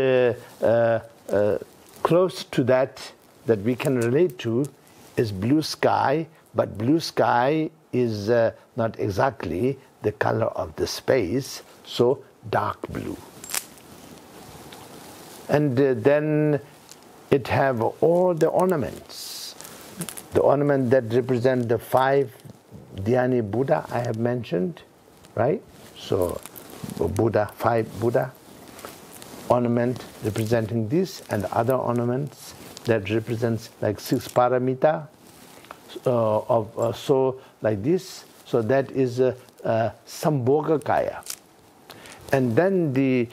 close to that we can relate to is blue sky, but blue sky is not exactly the color of the space, so dark blue. And then it have all the ornaments. The ornament that represent the 5 Dhyani Buddha I have mentioned, right? So Buddha, 5 Buddha, ornament representing this, and other ornaments that represents like 6 paramita, so like this. So that is Sambhogakaya. And then the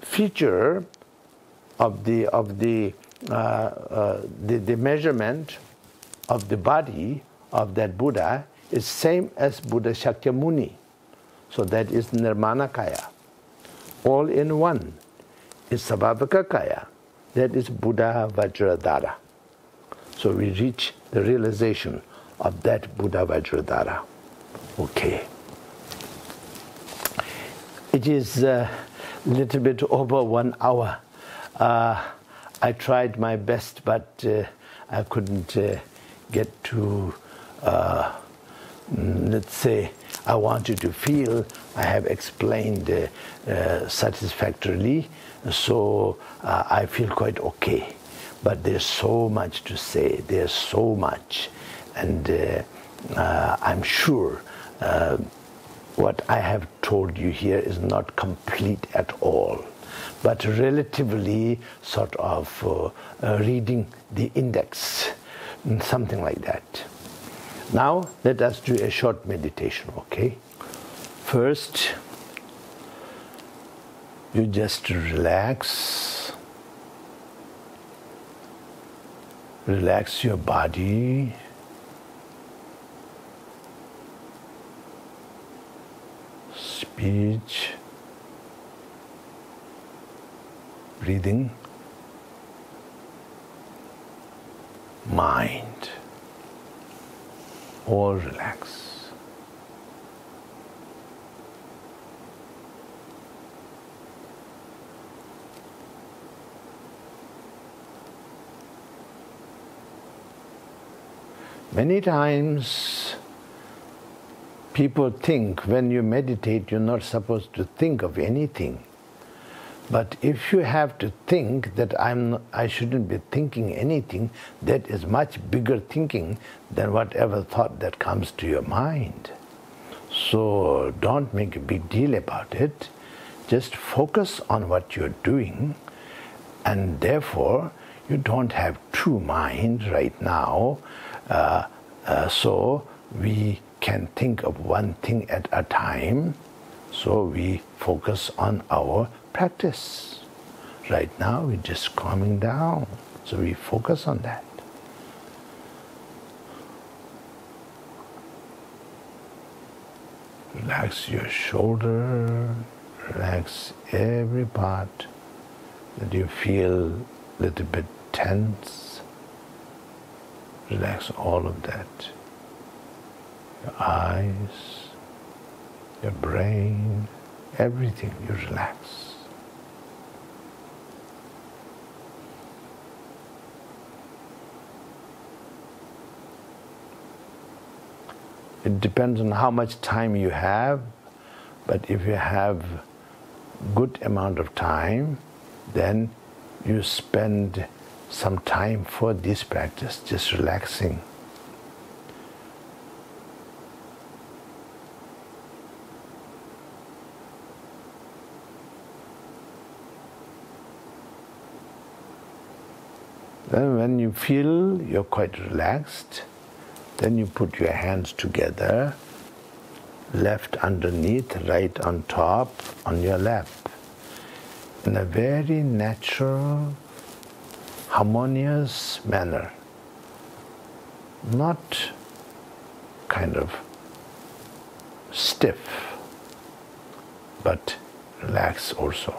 feature of the measurement of the body of that Buddha is same as Buddha Shakyamuni. So that is Nirmanakaya. All in one is Sabhavakakaya. That is Buddha Vajradhara. So we reach the realization of that Buddha Vajradhara. Okay. It is a little bit over 1 hour. I tried my best, but I couldn't get to, let's say, I want you to feel I have explained satisfactorily, so I feel quite okay. But there's so much to say, there's so much, and I'm sure what I have told you here is not complete at all, but relatively sort of reading the index, something like that. Now let us do a short meditation, okay? First, you just relax. Relax your body. Speech. Breathing. Mind. All relax. Many times people think when you meditate you're not supposed to think of anything. But if you have to think that I shouldn't be thinking anything, that is much bigger thinking than whatever thought that comes to your mind. So don't make a big deal about it. Just focus on what you're doing, and therefore you don't have two minds right now. So we can think of one thing at a time. So we focus on our practice. Right now we're just calming down. So we focus on that. Relax your shoulder, relax every part that you feel a little bit tense. Relax all of that. Your eyes, your brain, everything, you relax. It depends on how much time you have, but if you have good amount of time, then you spend some time for this practice, just relaxing. Then when you feel you're quite relaxed, then you put your hands together, left underneath, right on top, on your lap, in a very natural, harmonious manner. Not kind of stiff, but relaxed also.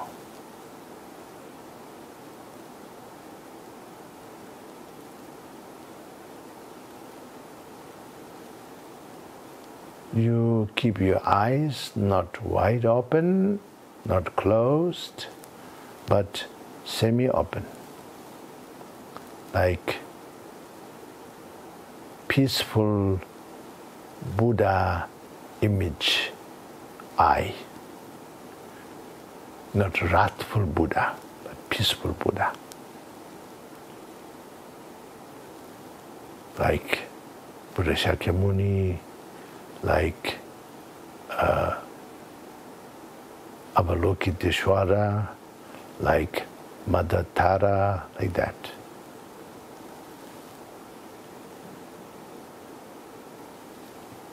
You keep your eyes not wide open, not closed, but semi-open, like peaceful Buddha image eye. Not wrathful Buddha, but peaceful Buddha. Like Buddha Shakyamuni, like Avalokiteshvara, like Mother Tara, like that.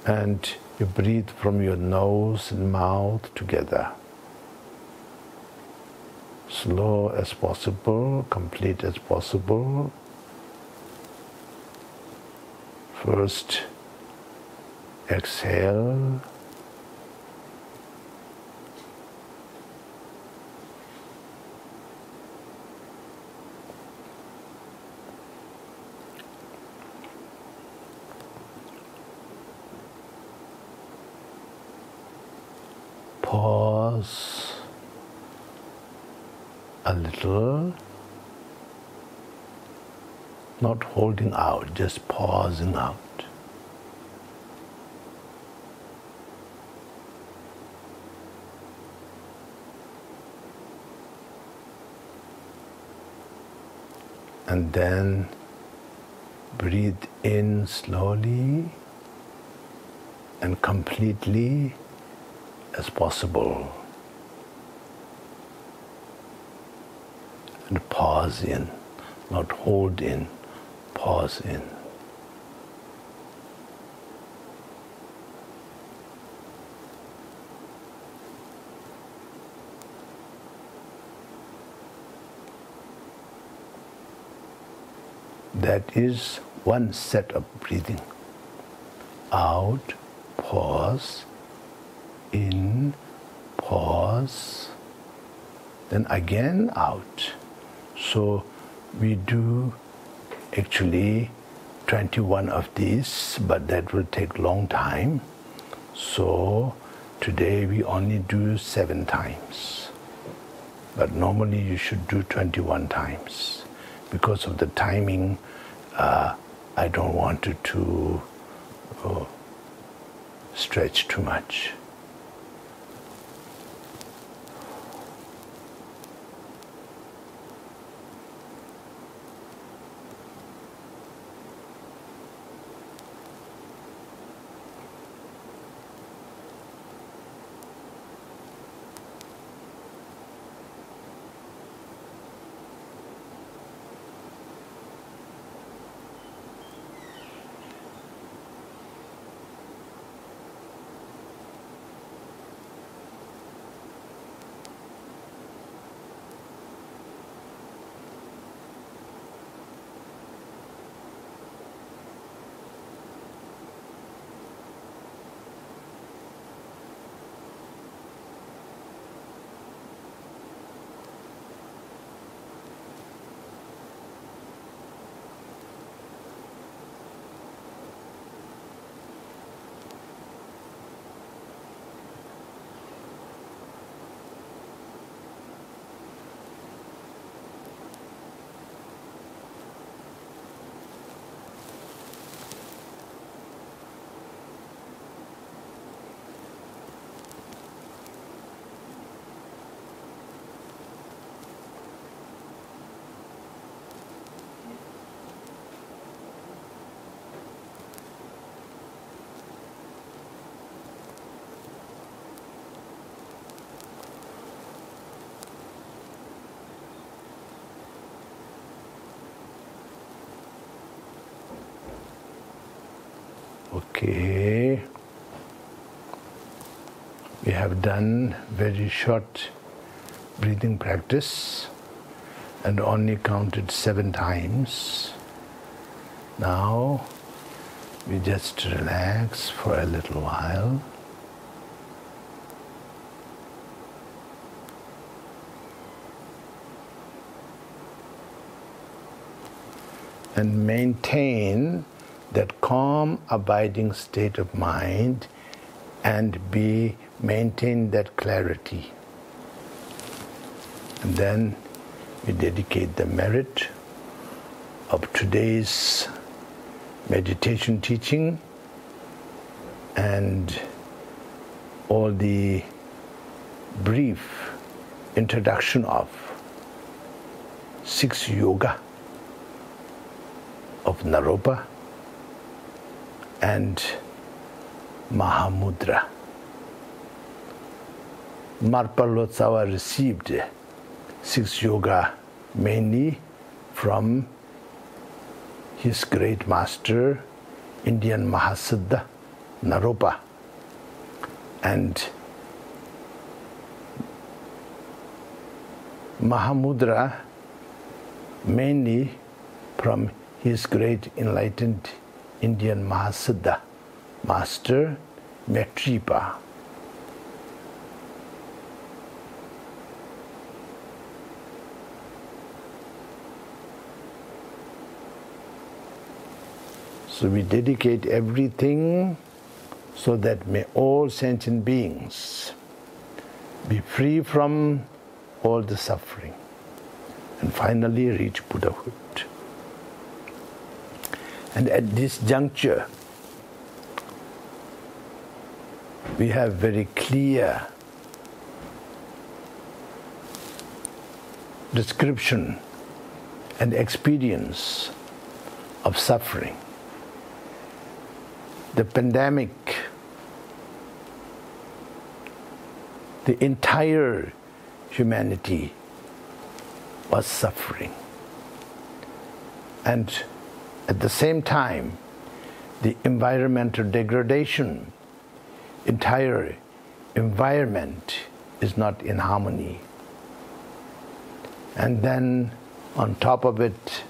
And you breathe from your nose and mouth together. Slow as possible, complete as possible. First, exhale. Pause a little, not holding out, just pausing out. And then breathe in slowly and completely as possible. And pause in, not hold in, pause in. That is one set of breathing. Out, pause, in, pause, then again out. So we do actually 21 of these, but that will take long time. So today we only do 7 times. But normally you should do 21 times. Because of the timing, I don't want it to stretch too much. Okay, we have done very short breathing practice and only counted 7 times. Now we just relax for a little while. And maintain that calm, abiding state of mind and maintain that clarity. And then we dedicate the merit of today's meditation teaching and all the brief introduction of 6 yoga of Naropa and Mahamudra. Marpa Lotsawa received 6 yoga mainly from his great master, Indian Mahasiddha Naropa, and Mahamudra mainly from his great enlightened Indian Mahasiddha master, Maitripa. So we dedicate everything so that may all sentient beings be free from all the suffering and finally reach Buddhahood. And at this juncture, we have very clear description and experience of suffering. The pandemic, the entire humanity was suffering. And at the same time, the environmental degradation, entire environment is not in harmony. And then on top of it,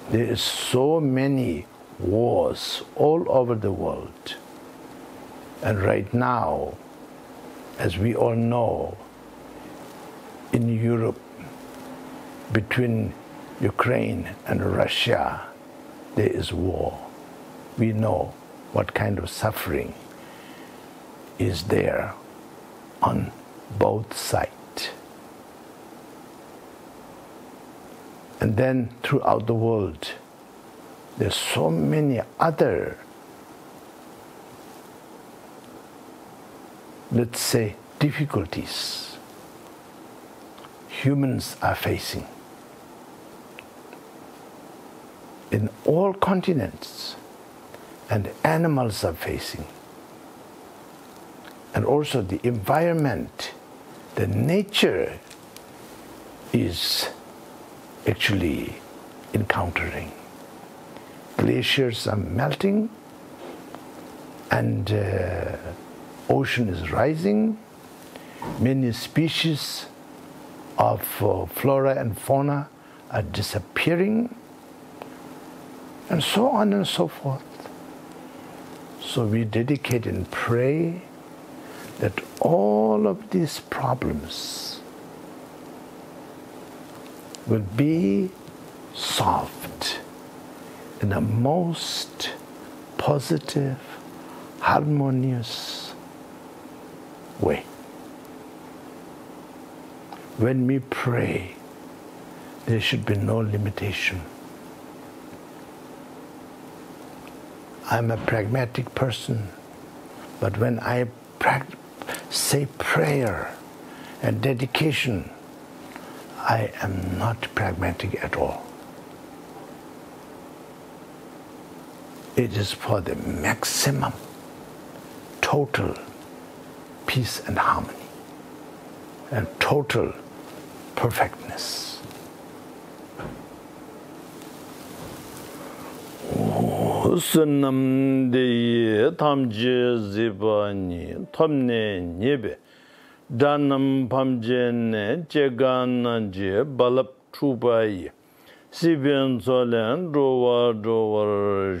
there is so many wars all over the world. And right now, as we all know, in Europe, between Ukraine and Russia, there is war. We know what kind of suffering is there on both sides. And then throughout the world, There's so many other, let's say, difficulties humans are facing in all continents, and animals are facing, and also the environment, the nature is actually encountering. Glaciers are melting, and ocean is rising. Many species of flora and fauna are disappearing, and so on and so forth. So we dedicate and pray that all of these problems will be solved in a most positive, harmonious way. When we pray, there should be no limitation. I'm a pragmatic person, but when I say prayer and dedication, I am not pragmatic at all. It is for the maximum, total peace and harmony, and total perfectness. Sunamde tamje zibani tamne nyebe danam pamjene jegananje balap chubai sibian zolen rowa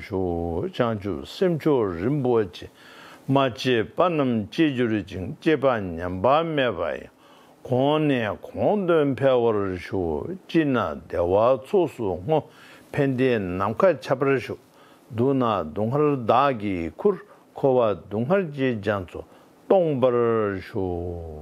shu chanju simcho rimboche mache panam chejurjing jeban nyamba mebai kone kondon power shu jina dewa sosu ngo pende namka chabrashu Duna dunghar dagi kur kowa dunghar ji janso tongbar shu